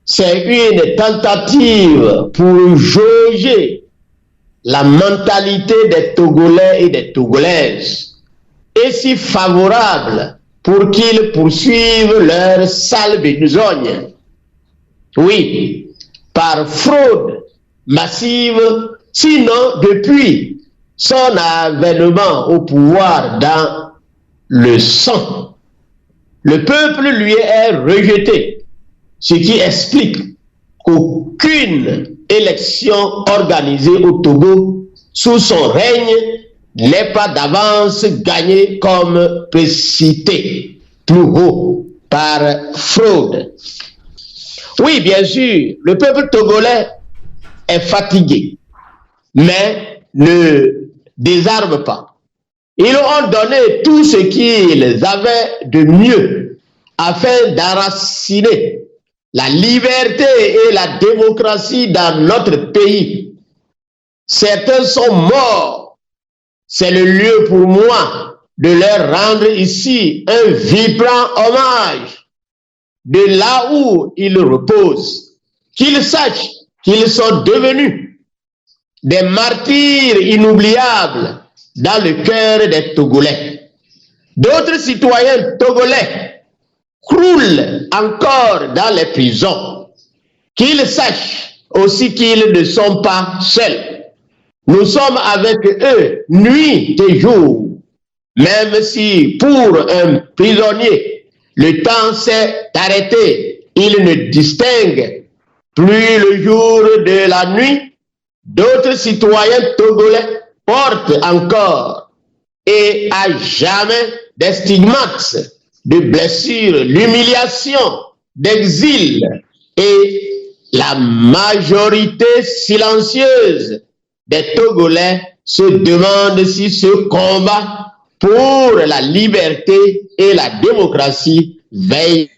c'est une tentative pour jauger la mentalité des Togolais et des Togolaises, et si favorable pour qu'ils poursuivent leur sale besogne. Oui, par fraude massive, sinon depuis son avènement au pouvoir dans le sang. Le peuple lui est rejeté, ce qui explique qu'aucune élection organisée au Togo sous son règne n'est pas d'avance gagnée comme précité, plus haut, par fraude. Oui, bien sûr, le peuple togolais est fatigué, mais ne désarme pas. Ils ont donné tout ce qu'ils avaient de mieux afin d'enraciner la liberté et la démocratie dans notre pays. Certains sont morts. C'est le lieu pour moi de leur rendre ici un vibrant hommage de là où ils reposent. Qu'ils sachent qu'ils sont devenus des martyrs inoubliables dans le cœur des Togolais. D'autres citoyens togolais croulent encore dans les prisons. Qu'ils sachent aussi qu'ils ne sont pas seuls. Nous sommes avec eux nuit et jour, même si pour un prisonnier, le temps s'est arrêté, il ne distingue plus le jour de la nuit, d'autres citoyens togolais portent encore et à jamais des stigmates de blessures, l'humiliation, d'exil et la majorité silencieuse des Togolais se demande si ce combat pour la liberté et la démocratie veille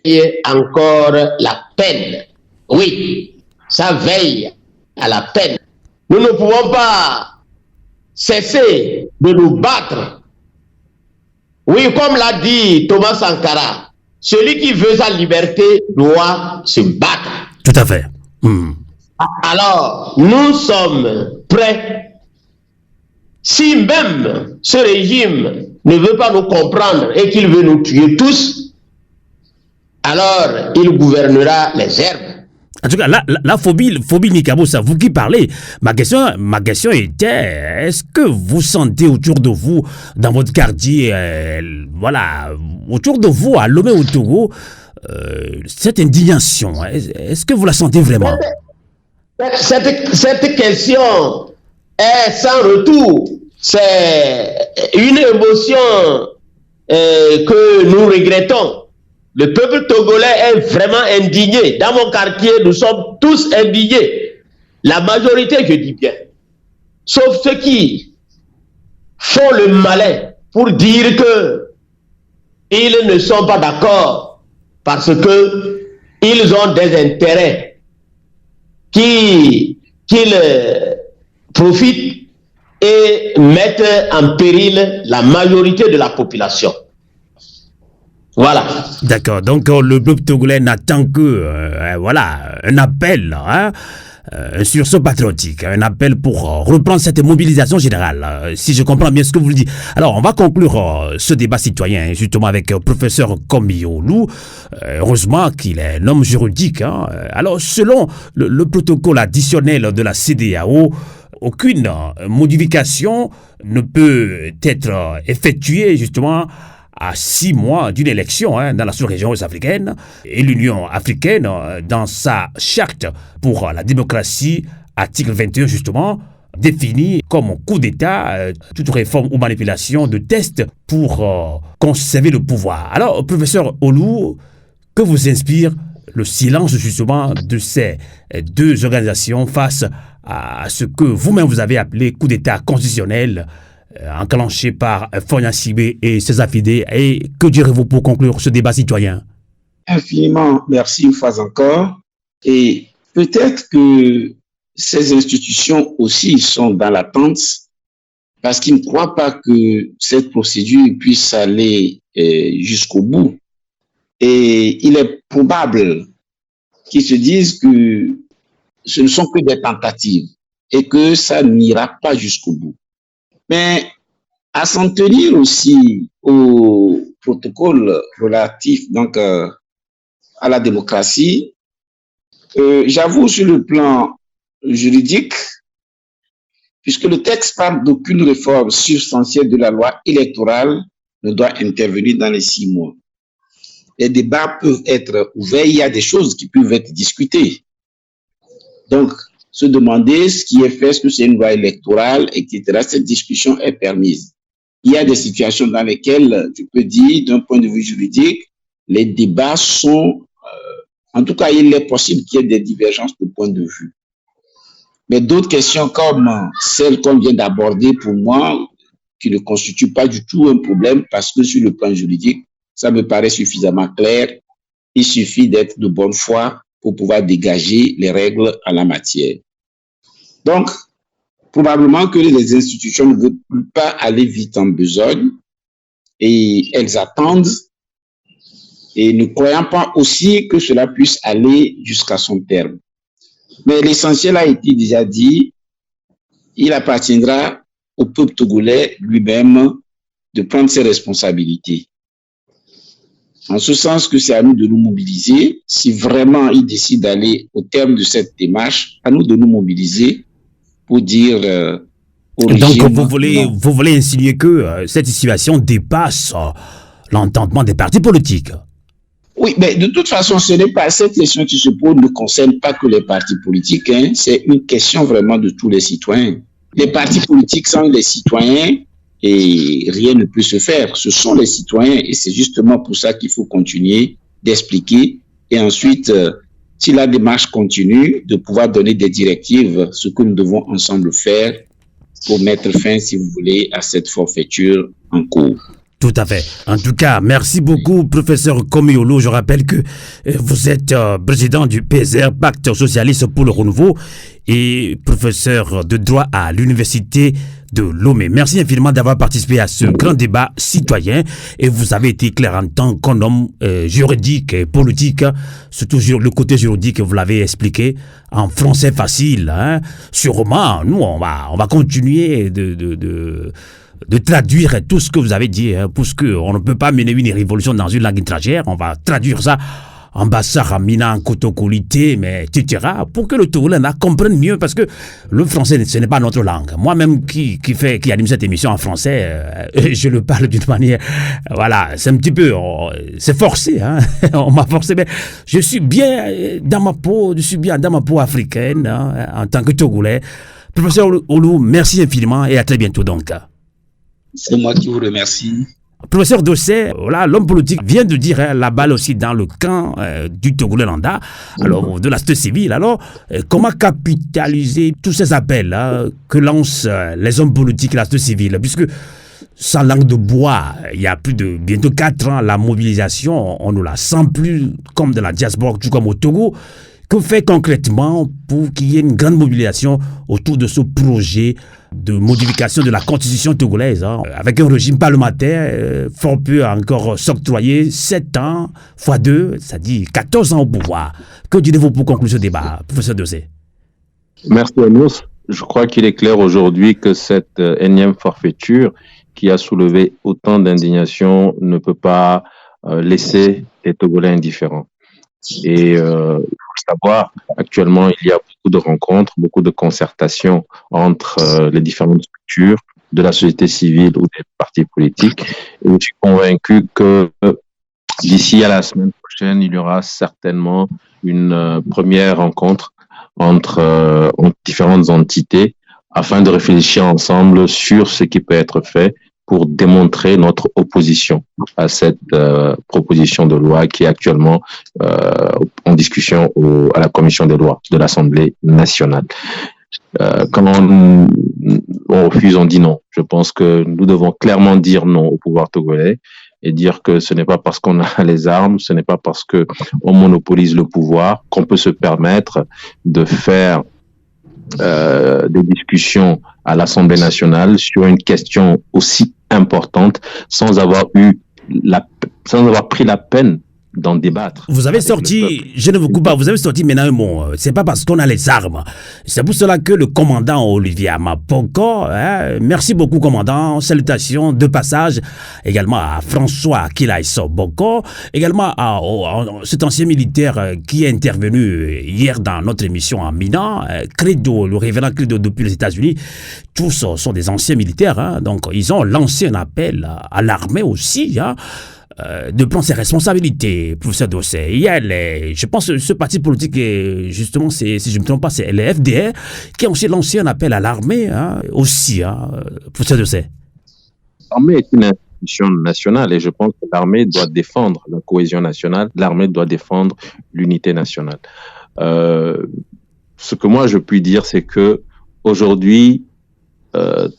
encore la peine. Oui, ça veille à la peine. Nous ne pouvons pas cesser de nous battre. Oui, comme l'a dit Thomas Sankara, celui qui veut sa liberté doit se battre. Tout à fait. Alors, nous sommes prêts. Si même ce régime ne veut pas nous comprendre et qu'il veut nous tuer tous, alors il gouvernera les herbes. En tout cas, la phobie Nikaboussa, vous qui parlez, ma question était, est-ce que vous sentez autour de vous, dans votre quartier, autour de vous, à Lomé au Togo, cette indignation, est-ce que vous la sentez vraiment? Cette question est sans retour. C'est une émotion que nous regrettons. Le peuple togolais est vraiment indigné. Dans mon quartier, nous sommes tous indignés. La majorité, je dis bien. Sauf ceux qui font le malin pour dire que ils ne sont pas d'accord parce que ils ont des intérêts qu'ils profitent et mettent en péril la majorité de la population. Voilà. D'accord. Donc, le peuple togolais n'attend que, un appel, un sursaut patriotique, un appel pour reprendre cette mobilisation générale, si je comprends bien ce que vous dites. Alors, on va conclure ce débat citoyen, justement, avec le professeur Komi Olu. Heureusement qu'il est un homme juridique. Alors, selon le protocole additionnel de la CEDEAO, aucune modification ne peut être effectuée, justement, à 6 mois d'une élection dans la sous-région ouest-africaine, et l'Union africaine, dans sa charte pour la démocratie, article 21 justement, définit comme coup d'État toute réforme ou manipulation de test pour conserver le pouvoir. Alors, professeur Olu, que vous inspire le silence justement de ces deux organisations face à ce que vous-même vous avez appelé coup d'État constitutionnel enclenché par Fonia Sibé et ses affidés? Et que direz-vous pour conclure ce débat citoyen? Infiniment merci une fois encore. Et peut-être que ces institutions aussi sont dans l'attente parce qu'ils ne croient pas que cette procédure puisse aller jusqu'au bout. Et il est probable qu'ils se disent que ce ne sont que des tentatives et que ça n'ira pas jusqu'au bout. Mais à s'en tenir aussi au protocole relatif donc, à la démocratie, j'avoue sur le plan juridique, puisque le texte parle d'aucune réforme substantielle de la loi électorale ne doit intervenir dans les 6 mois. Les débats peuvent être ouverts, il y a des choses qui peuvent être discutées. Donc, se demander ce qui est fait, est-ce que c'est une loi électorale, etc. Cette discussion est permise. Il y a des situations dans lesquelles, je peux dire, d'un point de vue juridique, les débats sont, en tout cas, il est possible qu'il y ait des divergences de point de vue. Mais d'autres questions comme celles qu'on vient d'aborder, pour moi, qui ne constituent pas du tout un problème, parce que sur le plan juridique, ça me paraît suffisamment clair. Il suffit d'être de bonne foi pour pouvoir dégager les règles en la matière. Donc, probablement que les institutions ne veulent pas aller vite en besogne et elles attendent et ne croyant pas aussi que cela puisse aller jusqu'à son terme. Mais l'essentiel a été déjà dit, il appartiendra au peuple togolais lui-même de prendre ses responsabilités. En ce sens que c'est à nous de nous mobiliser. Si vraiment il décide d'aller au terme de cette démarche, à nous de nous mobiliser pour dire au Donc, régime. vous voulez insinuer que cette situation dépasse l'entendement des partis politiques. Oui, mais de toute façon, ce n'est pas cette question qui se pose ne concerne pas que les partis politiques. Hein. C'est une question vraiment de tous les citoyens. Les partis politiques sans les citoyens et rien ne peut se faire. Ce sont les citoyens et c'est justement pour ça qu'il faut continuer d'expliquer et ensuite, si la démarche continue, de pouvoir donner des directives, ce que nous devons ensemble faire pour mettre fin, si vous voulez, à cette forfaiture en cours. Tout à fait. En tout cas, merci beaucoup, professeur Komiolo. Je rappelle que vous êtes président du PSR, Pacte Socialiste pour le Renouveau, et professeur de droit à l'Université de Lomé. Merci infiniment d'avoir participé à ce grand débat citoyen et vous avez été clair en tant qu'un homme juridique et politique, surtout le côté juridique, vous l'avez expliqué en français facile. Hein. Sûrement, nous, on va continuer de traduire tout ce que vous avez dit, hein, parce qu'on ne peut pas mener une révolution dans une langue étrangère. On va traduire ça en Bassar, en Mina, en Kotokolité, mais etc. pour que le Togolais comprenne mieux, parce que le français, ce n'est pas notre langue. Moi-même, qui anime cette émission en français, je le parle d'une manière, voilà, c'est un petit peu, c'est forcé, hein, on m'a forcé, mais je suis bien dans ma peau africaine, hein, en tant que Togolais. Professeur Oulou, merci infiniment et à très bientôt donc. C'est moi qui vous remercie. Professeur Dossé, voilà, l'homme politique vient de dire la balle aussi dans le camp du Togolais lambda, alors de la société civile. Alors, comment capitaliser tous ces appels que lancent les hommes politiques et la société civile, puisque sans langue de bois, il y a plus de bientôt 4 ans, la mobilisation, on ne la sent plus comme de la diaspora, tout comme au Togo. Que fait concrètement pour qu'il y ait une grande mobilisation autour de ce projet de modification de la constitution togolaise, hein, avec un régime parlementaire fort peu encore s'octroyer 7 ans x 2, c'est-à-dire 14 ans au pouvoir. Que direz-vous pour conclure ce débat, professeur Dossé? Merci Amos. Je crois qu'il est clair aujourd'hui que cette énième forfaiture qui a soulevé autant d'indignation ne peut pas laisser les Togolais indifférents. Et il faut savoir, actuellement, il y a beaucoup de rencontres, beaucoup de concertations entre les différentes structures de la société civile ou des partis politiques. Et je suis convaincu que d'ici à la semaine prochaine, il y aura certainement une première rencontre entre différentes entités afin de réfléchir ensemble sur ce qui peut être fait pour démontrer notre opposition à cette proposition de loi qui est actuellement en discussion à la commission des lois de l'Assemblée nationale. Quand on refuse, on dit non. Je pense que nous devons clairement dire non au pouvoir togolais et dire que ce n'est pas parce qu'on a les armes, ce n'est pas parce que on monopolise le pouvoir qu'on peut se permettre de faire des discussions à l'Assemblée nationale sur une question aussi importante sans avoir pris la peine d'en débattre. Vous avez sorti, je ne vous coupe pas, vous avez sorti maintenant un mot. C'est pas parce qu'on a les armes. C'est pour cela que le commandant Olivier Amapoko, merci beaucoup commandant, salutations de passage également à François Kilaiso Boko, également à cet ancien militaire qui est intervenu hier dans notre émission en Mina, Credo, le révérend Credo depuis les États-Unis. Tous sont des anciens militaires, hein, donc ils ont lancé un appel à l'armée aussi, hein, de prendre ses responsabilités, professeur Dossé. Il y a je pense que ce parti politique, justement, si je ne me trompe pas, c'est les FDR, qui ont aussi lancé un appel à l'armée, hein, aussi, hein, professeur Dossé. L'armée est une institution nationale et je pense que l'armée doit défendre la cohésion nationale, l'armée doit défendre l'unité nationale. Ce que moi je puis dire, c'est que aujourd'hui,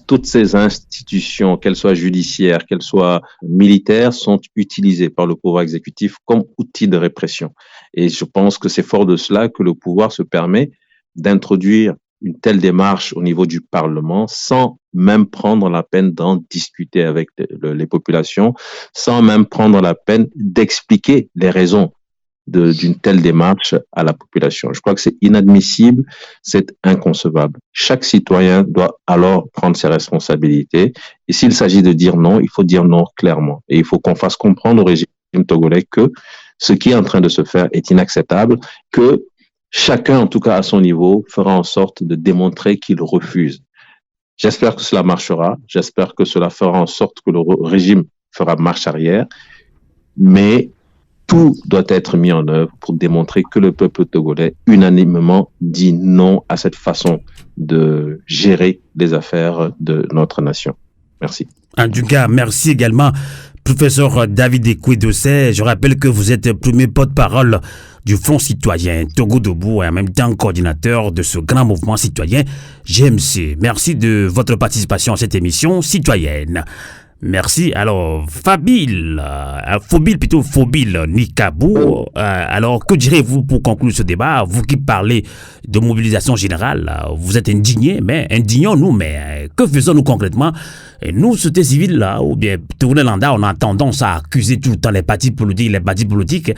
toutes ces institutions, qu'elles soient judiciaires, qu'elles soient militaires, sont utilisées par le pouvoir exécutif comme outil de répression. Et je pense que c'est fort de cela que le pouvoir se permet d'introduire une telle démarche au niveau du Parlement sans même prendre la peine d'en discuter avec les populations, sans même prendre la peine d'expliquer les raisons d'une telle démarche à la population. Je crois que c'est inadmissible, c'est inconcevable. Chaque citoyen doit alors prendre ses responsabilités. Et s'il s'agit de dire non, il faut dire non clairement. Et il faut qu'on fasse comprendre au régime togolais que ce qui est en train de se faire est inacceptable, que chacun, en tout cas à son niveau, fera en sorte de démontrer qu'il refuse. J'espère que cela marchera. J'espère que cela fera en sorte que le régime fera marche arrière. Mais tout doit être mis en œuvre pour démontrer que le peuple togolais unanimement dit non à cette façon de gérer les affaires de notre nation. Merci. En tout cas, merci également, professeur David Ekwe-Dossé. Je rappelle que vous êtes premier porte-parole du Front citoyen Togo Debout et en même temps coordinateur de ce grand mouvement citoyen GMC. Merci de votre participation à cette émission citoyenne. Merci. Alors, Fobile Nikabou, alors que direz-vous pour conclure ce débat? Vous qui parlez de mobilisation générale, vous êtes indigné, mais indignons-nous, mais que faisons-nous concrètement? Et nous, société civile, là, ou bien tourner l'anda, on a tendance à accuser tout le temps les partis politiques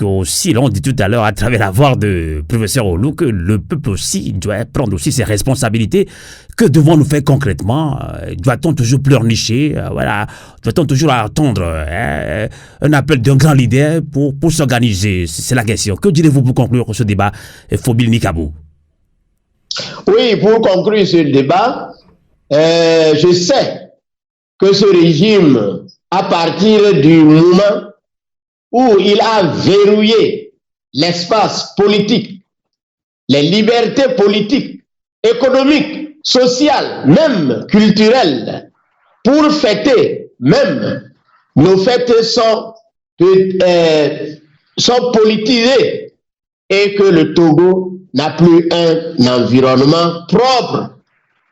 aussi, là, on dit tout à l'heure à travers la voix de professeur Olou que le peuple aussi doit prendre aussi ses responsabilités. Que devons-nous faire concrètement? Doit-on toujours pleurnicher? Voilà. Doit-on toujours attendre un appel d'un grand leader pour s'organiser? C'est la question. Que direz-vous pour conclure ce débat, Fobile Nikabou? Oui, pour conclure ce débat, je sais que ce régime, à partir du moment où il a verrouillé l'espace politique, les libertés politiques, économiques, sociales, même culturelles, pour fêter, même nos fêtes sont politisées et que le Togo n'a plus un environnement propre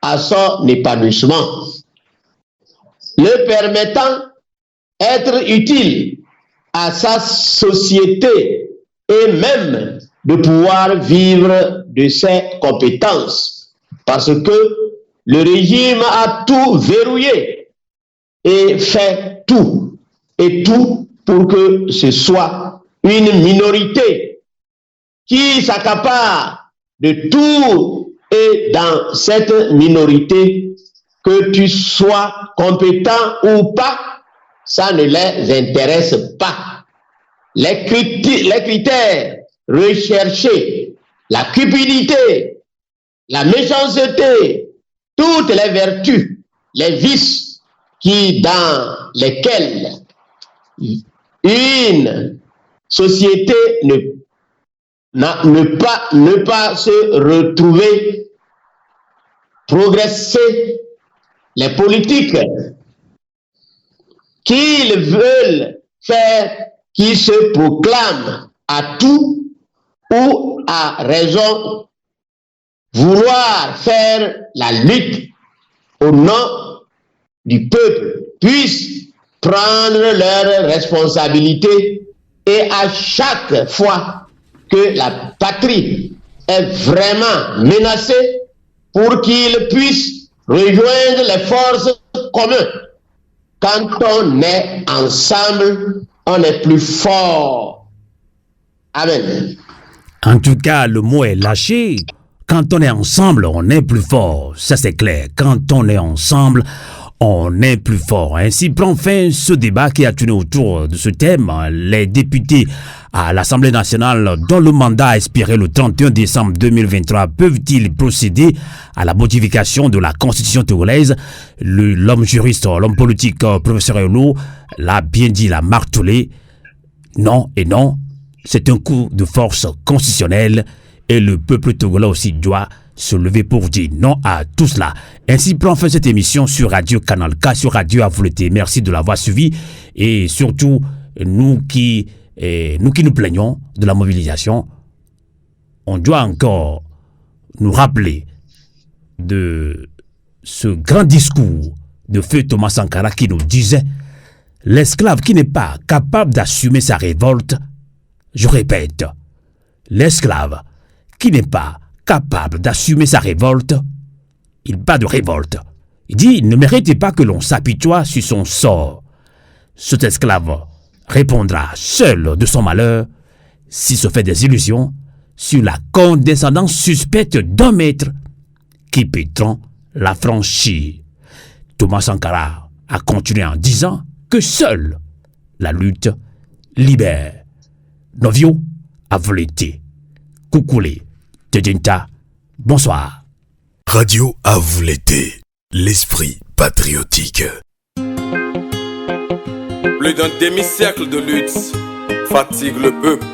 à son épanouissement, le permettant d'être utile à sa société et même de pouvoir vivre de ses compétences. Parce que le régime a tout verrouillé et fait tout pour que ce soit une minorité qui s'accapare de tout. Et dans cette minorité, que tu sois compétent ou pas, ça ne les intéresse pas. Les critères recherchés, la cupidité, la méchanceté, toutes les vertus, les vices dans lesquels une société ne pas se retrouver, progresser, les politiques qu'ils veulent faire, qui se proclament à tout ou à raison, vouloir faire la lutte au nom du peuple, puissent prendre leurs responsabilités et à chaque fois que la patrie est vraiment menacée, pour qu'ils puissent rejoindre les forces communes. Quand on est ensemble, on est plus fort. Amen. En tout cas, le mot est lâché. Quand on est ensemble, on est plus fort. Ça, c'est clair. Quand on est ensemble, on est plus fort. Ainsi prend fin ce débat qui a tourné autour de ce thème. Les députés à l'Assemblée nationale, dont le mandat a expiré le 31 décembre 2023, peuvent-ils procéder à la modification de la Constitution togolaise? L'homme juriste, l'homme politique, professeur Elo, l'a bien dit, l'a martelé. Non et non, c'est un coup de force constitutionnelle et le peuple togolais aussi doit se lever pour dire non à tout cela. Ainsi prend fin cette émission sur Radio Canal K, sur Radio Avouleté. Merci de l'avoir suivi et surtout nous qui nous plaignons de la mobilisation, on doit encore nous rappeler de ce grand discours de feu Thomas Sankara qui nous disait: l'esclave qui n'est pas capable d'assumer sa révolte, je répète, l'esclave qui n'est pas capable d'assumer sa révolte, il bat de révolte. Il dit: il ne méritait pas que l'on s'apitoie sur son sort. Cet esclave répondra seul de son malheur s'il se fait des illusions sur la condescendance suspecte d'un maître qui prétend la franchir. Thomas Sankara a continué en disant que seule la lutte libère. Novio Avouleté, Koukoulé, Tedinta, bonsoir. Radio à vous l'été, l'esprit patriotique. Plus d'un demi-siècle de lutte fatigue le peuple.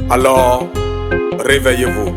Alors, réveillez-vous.